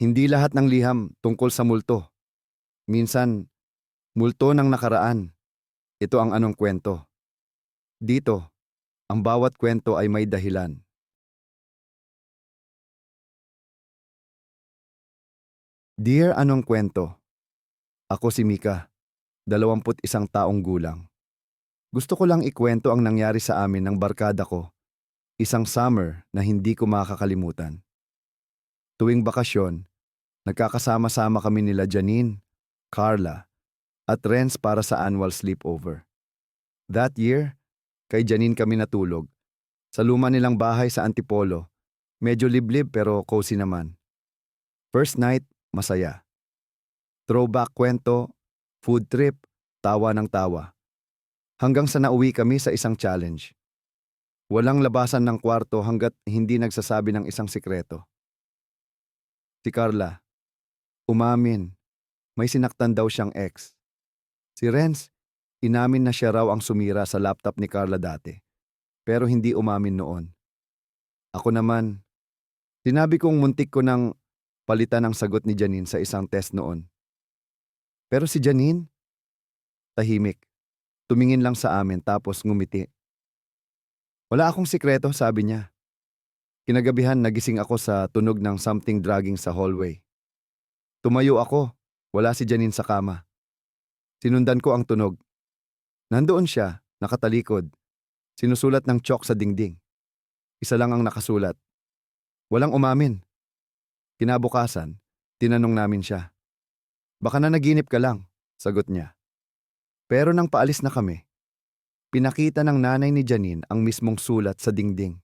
Hindi lahat ng liham tungkol sa multo. Minsan, multo ng nakaraan. Ito ang anong kwento. Dito, ang bawat kwento ay may dahilan. Dear Anong Kwento, ako si Mika, 21 taong gulang. Gusto ko lang ikwento ang nangyari sa amin ng barkada ko, isang summer na hindi ko makakalimutan. Tuwing bakasyon, nagkakasama-sama kami nila Janine, Carla, at Renz para sa annual sleepover. That year, kay Janine kami natulog. Sa luma nilang bahay sa Antipolo, medyo liblib pero cozy naman. First night, masaya. Throwback kwento, food trip, tawa ng tawa. Hanggang sa nauwi kami sa isang challenge. Walang labasan ng kwarto hanggat hindi nagsasabi ng isang sikreto. Si Carla, umamin, may sinaktan daw siyang ex. Si Renz, inamin na siya raw ang sumira sa laptop ni Carla dati, pero hindi umamin noon. Ako naman, sinabi kong muntik ko nang palitan ang sagot ni Janine sa isang test noon. Pero si Janine, tahimik. Tumingin lang sa amin tapos ngumiti. Wala akong sikreto, sabi niya. Kinagabihan nagising ako sa tunog ng something dragging sa hallway. Tumayo ako, wala si Janine sa kama. Sinundan ko ang tunog. Nandoon siya, nakatalikod. Sinusulat ng chalk sa dingding. Isa lang ang nakasulat. Walang umamin. Kinabukasan, tinanong namin siya. Baka na naginip ka lang, sagot niya. Pero nang paalis na kami, pinakita ng nanay ni Janine ang mismong sulat sa dingding.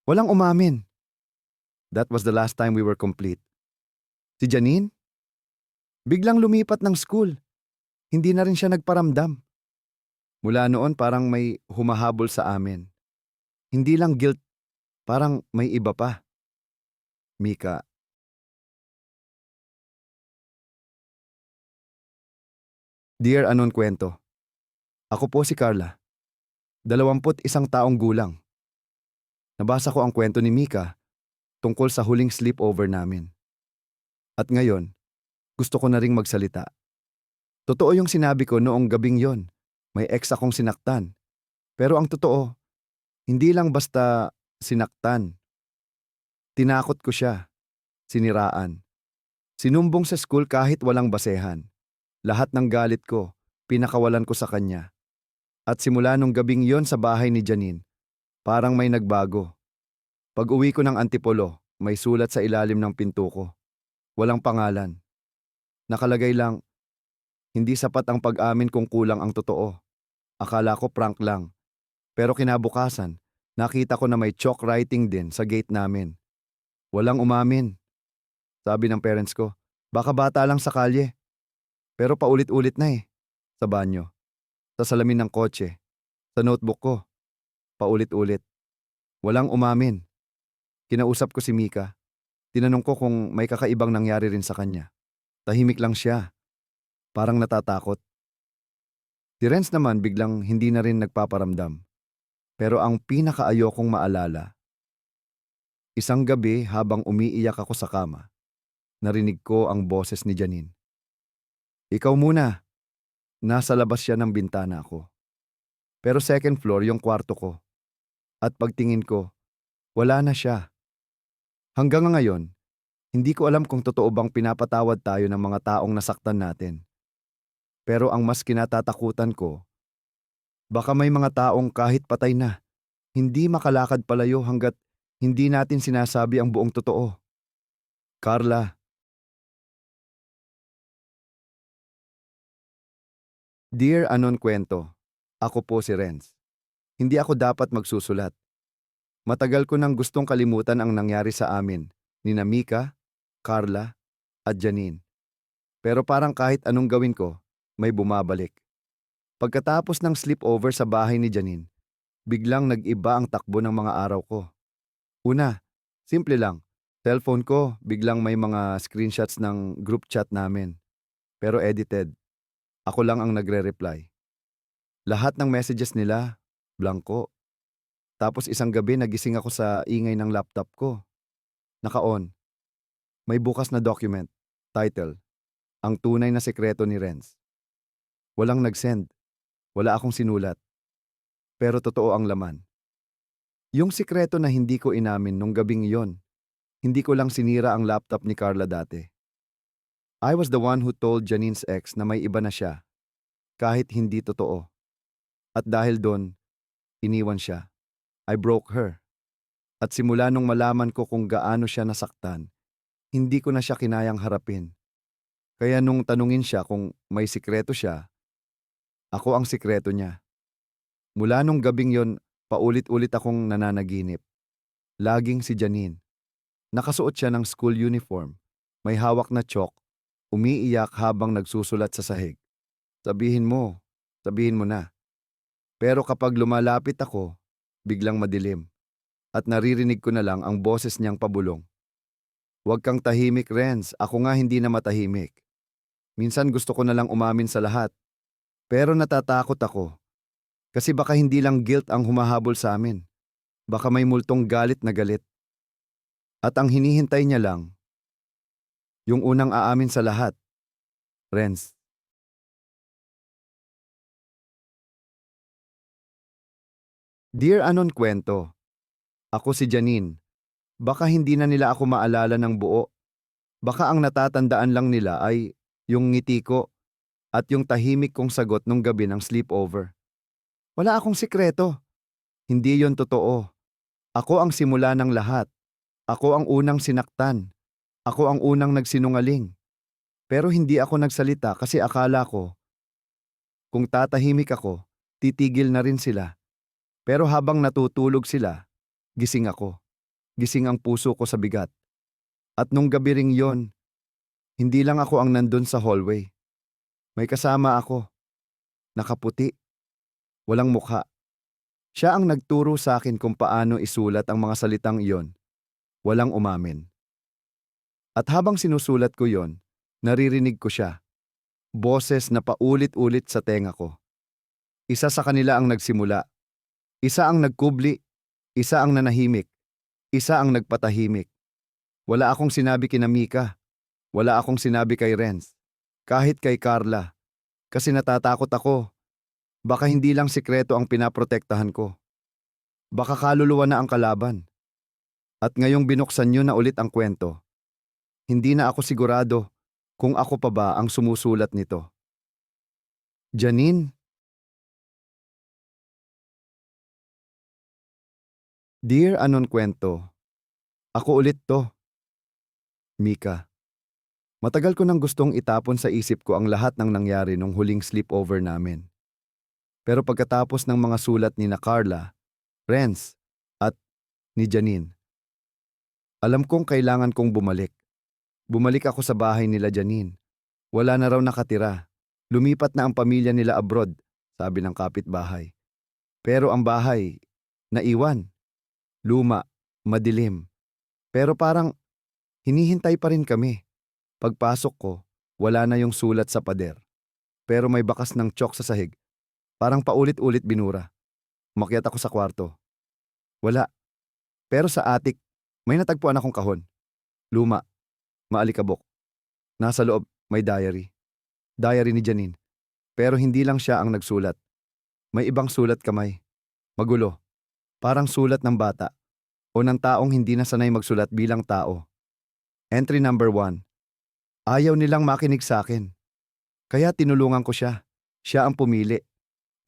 Walang umamin. That was the last time we were complete. Si Janine? Biglang lumipat ng school. Hindi na rin siya nagparamdam. Mula noon parang may humahabol sa amin. Hindi lang guilt, parang may iba pa. Mika, Dear Anon Kwento. Ako po si Carla, 21 taong gulang. Nabasa ko ang kwento ni Mika tungkol sa huling sleepover namin. At ngayon, gusto ko na ring magsalita. Totoo yung sinabi ko noong gabing yon. May ex akong sinaktan. Pero ang totoo, hindi lang basta sinaktan. Tinakot ko siya. Siniraan. Sinumbong sa school kahit walang basehan. Lahat ng galit ko, pinakawalan ko sa kanya. At simula nung gabing yon sa bahay ni Janine, parang may nagbago. Pag uwi ko ng Antipolo, may sulat sa ilalim ng pinto ko. Walang pangalan. Nakalagay lang, hindi sapat ang pag-amin kung kulang ang totoo. Akala ko prank lang. Pero kinabukasan, nakita ko na may chalk writing din sa gate namin. Walang umamin. Sabi ng parents ko, baka bata lang sa kalye. Pero paulit-ulit na eh. Sa banyo, sa salamin ng kotse, sa notebook ko, paulit-ulit. Walang umamin. Kinausap ko si Mika. Tinanong ko kung may kakaibang nangyari rin sa kanya. Tahimik lang siya. Parang natatakot. Si Renz naman biglang hindi na rin nagpaparamdam. Pero ang pinakaayokong maalala, isang gabi habang umiiyak ako sa kama, narinig ko ang boses ni Janine. Ikaw muna. Nasa labas siya ng bintana ko. Pero second floor yung kwarto ko. At pagtingin ko, wala na siya. Hanggang ngayon, hindi ko alam kung totoo bang pinapatawad tayo ng mga taong nasaktan natin. Pero ang mas kinatatakutan ko, baka may mga taong kahit patay na, hindi makalakad palayo hanggat hindi natin sinasabi ang buong totoo. Carla, Dear Anon Kwento, ako po si Renz. Hindi ako dapat magsusulat. Matagal ko nang gustong kalimutan ang nangyari sa amin, ni Mika, Carla, at Janine. Pero parang kahit anong gawin ko, may bumabalik. Pagkatapos ng sleepover sa bahay ni Janine, biglang nag-iba ang takbo ng mga araw ko. Una, simple lang. Cellphone ko, biglang may mga screenshots ng group chat namin. Pero edited. Ako lang ang nagre-reply. Lahat ng messages nila, blanko. Tapos isang gabi nagising ako sa ingay ng laptop ko. Naka-on. May bukas na document. Title, Ang Tunay na Sekreto ni Renz. Walang nag-send. Wala akong sinulat. Pero totoo ang laman. Yung sikreto na hindi ko inamin nung gabing iyon. Hindi ko lang sinira ang laptop ni Carla dati. I was the one who told Janine's ex na may iba na siya. Kahit hindi totoo. At dahil doon, iniwan siya. I broke her. At simula nung malaman ko kung gaano siya nasaktan, hindi ko na siya kinayang harapin. Kaya nung tanungin siya kung may sikreto siya, ako ang sikreto niya. Mula nung gabing yon, paulit-ulit akong nananaginip. Laging si Janine. Nakasuot siya ng school uniform, may hawak na chalk, umiiyak habang nagsusulat sa sahig. Sabihin mo na. Pero kapag lumalapit ako, biglang madilim. At naririnig ko na lang ang boses niyang pabulong. Huwag kang tahimik, Renz. Ako nga hindi na matahimik. Minsan gusto ko na lang umamin sa lahat. Pero natatakot ako. Kasi baka hindi lang guilt ang humahabol sa amin. Baka may multong galit na galit. At ang hinihintay niya lang, yung unang aamin sa lahat. Renz. Dear Anon Kwento, ako si Janine. Baka hindi na nila ako maalala ng buo. Baka ang natatandaan lang nila ay yung ngiti ko at yung tahimik kong sagot nung gabi ng sleepover. Wala akong sikreto. Hindi yon totoo. Ako ang simula ng lahat. Ako ang unang sinaktan. Ako ang unang nagsinungaling. Pero hindi ako nagsalita kasi akala ko, kung tatahimik ako, titigil na rin sila. Pero habang natutulog sila, gising ako. Gising ang puso ko sa bigat. At nung gabi ring yon, hindi lang ako ang nandun sa hallway. May kasama ako. Nakaputi. Walang mukha. Siya ang nagturo sa akin kung paano isulat ang mga salitang iyon. Walang umamin. At habang sinusulat ko yon, naririnig ko siya. Boses na paulit-ulit sa tenga ko. Isa sa kanila ang nagsimula. Isa ang nagkubli. Isa ang nanahimik. Isa ang nagpatahimik. Wala akong sinabi kina Mika. Wala akong sinabi kay Renz. Kahit kay Carla. Kasi natatakot ako. Baka hindi lang sikreto ang pinaprotektahan ko. Baka kaluluwa na ang kalaban. At ngayong binuksan niyo na ulit ang kwento, hindi na ako sigurado kung ako pa ba ang sumusulat nito. Janine? Dear Anon Kwento, ako ulit to. Mika. Matagal ko nang gustong itapon sa isip ko ang lahat ng nangyari nung huling sleepover namin. Pero pagkatapos ng mga sulat ni na Carla, Renz, at ni Janine, alam kong kailangan kong bumalik. Bumalik ako sa bahay nila Janine. Wala na raw nakatira. Lumipat na ang pamilya nila abroad, sabi ng kapitbahay. Pero ang bahay, naiwan. Luma, madilim. Pero parang hinihintay pa rin kami. Pagpasok ko, wala na yung sulat sa pader. Pero may bakas ng chalk sa sahig. Parang paulit-ulit binura. Umakyat ako sa kwarto. Wala. Pero sa attic, may natagpuan akong kahon. Luma, maalikabok. Nasa loob, may diary. Diary ni Janine. Pero hindi lang siya ang nagsulat. May ibang sulat kamay. Magulo. Parang sulat ng bata. O ng taong hindi na sanay magsulat bilang tao. Entry number 1. Ayaw nilang makinig sa akin. Kaya tinulungan ko siya. Siya ang pumili.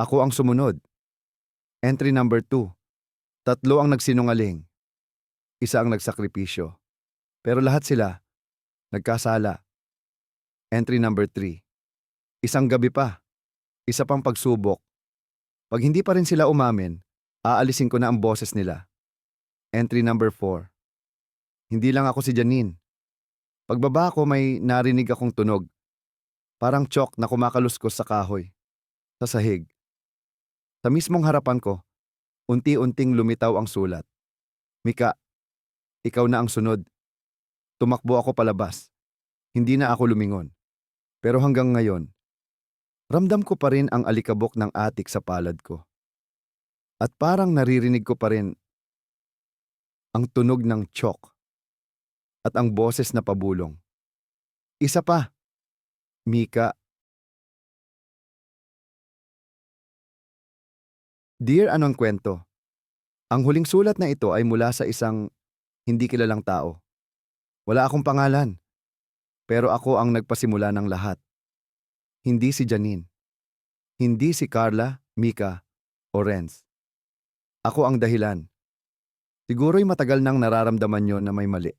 Ako ang sumunod. Entry number 2. 3 ang nagsinungaling. 1 ang nagsakripisyo. Pero lahat sila, nagkasala. Entry number 3. Isang gabi pa. Isa pang pagsubok. Pag hindi pa rin sila umamin, aalisin ko na ang boses nila. Entry number 4. Hindi lang ako si Janine. Pagbaba ko may narinig akong tunog. Parang chalk na kumakaluskos sa kahoy. Sa sahig. Sa mismong harapan ko, unti-unting lumitaw ang sulat. Mika, ikaw na ang sunod. Tumakbo ako palabas. Hindi na ako lumingon. Pero hanggang ngayon, ramdam ko pa rin ang alikabok ng attic sa palad ko. At parang naririnig ko pa rin ang tunog ng chalk. at ang boses na pabulong. Isa pa, Mika. Dear Anong Kwento, ang huling sulat na ito ay mula sa isang hindi kilalang tao. Wala akong pangalan, pero ako ang nagpasimula ng lahat. Hindi si Janine. Hindi si Carla, Mika, o Renz. Ako ang dahilan. Siguro'y matagal nang nararamdaman nyo na may mali.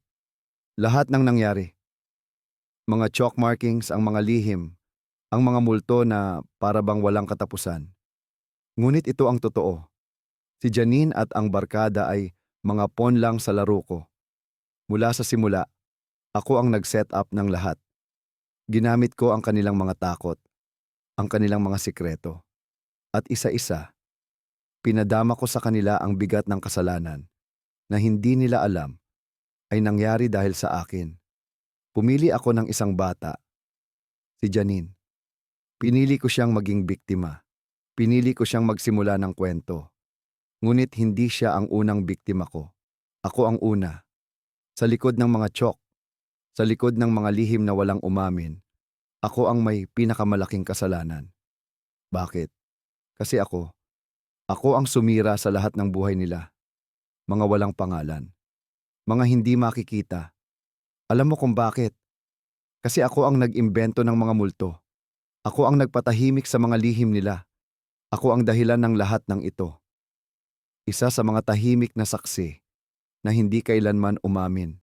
Lahat ng nangyari. Mga chalk markings, ang mga lihim, ang mga multo na para bang walang katapusan. Ngunit ito ang totoo. Si Janine at ang barkada ay mga pawn lang sa laro ko. Mula sa simula, ako ang nag-set up ng lahat. Ginamit ko ang kanilang mga takot, ang kanilang mga sikreto. At isa-isa, pinadama ko sa kanila ang bigat ng kasalanan na hindi nila alam ay nangyari dahil sa akin. Pumili ako ng isang bata, si Janine. Pinili ko siyang maging biktima. Pinili ko siyang magsimula ng kwento. Ngunit hindi siya ang unang biktima ko. Ako ang una. Sa likod ng mga tiyok, sa likod ng mga lihim na walang umamin, ako ang may pinakamalaking kasalanan. Bakit? Kasi ako ang sumira sa lahat ng buhay nila. Mga walang pangalan. Mga hindi makikita. Alam mo kung bakit? Kasi ako ang nag-imbento ng mga multo. Ako ang nagpatahimik sa mga lihim nila. Ako ang dahilan ng lahat ng ito. Isa sa mga tahimik na saksi na hindi kailanman umamin.